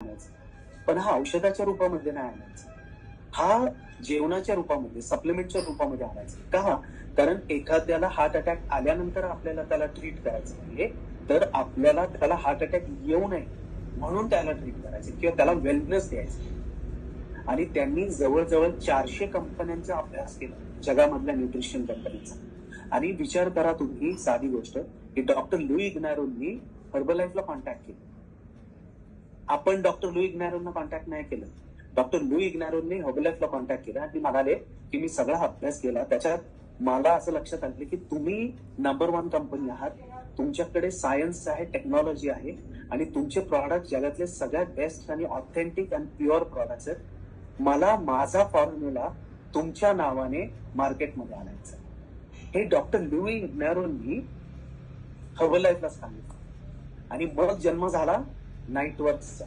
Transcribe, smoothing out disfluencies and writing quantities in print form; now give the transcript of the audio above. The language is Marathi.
आणायचं, पण हा औषधाच्या रूपामध्ये नाही आणायचं, हा जेवणाच्या रूपामध्ये, सप्लिमेंटच्या रूपामध्ये आणायचं. का? कारण एखाद्याला हार्ट अटॅक आल्यानंतर आपल्याला त्याला ट्रीट करायचं नाहीये, तर आपल्याला त्याला हार्ट अटॅक येऊ नये म्हणून त्याला ट्रीट करायचं किंवा त्याला वेलनेस द्यायचं. आणि त्यांनी जवळजवळ 400 कंपन्यांचा अभ्यास केला जगामधल्या न्यूट्रिशन कंपनीचा. आणि विचार करा तुम्ही, साधी गोष्ट की डॉक्टर लुई इग्नारोंनी हर्बलाइफला कॉन्टॅक्ट केलं. आपण डॉक्टर लुई इग्नारोंना कॉन्टॅक्ट नाही केलं. डॉक्टर लुई इग्नारोंनी हर्बलाइफला कॉन्टॅक्ट केला आणि म्हणाले की मी सगळा अभ्यास केला, त्याच्यात मला असं लक्षात आलं की तुम्ही नंबर 1 कंपनी आहात, तुमच्याकडे सायन्स आहे, टेक्नॉलॉजी आहे आणि तुमचे प्रॉडक्ट जगातले सगळ्यात बेस्ट आणि ऑथेंटिक आणि प्युअर प्रॉडक्ट्स आहेत. मला माझा फॉर्म्युला तुमच्या नावाने मार्केटमध्ये आणायचा. हे डॉक्टर लुई इग्नारोंनी हर्बलाइफला सांगितलं आणि मग जन्म झाला नाईटवर्क्सचा.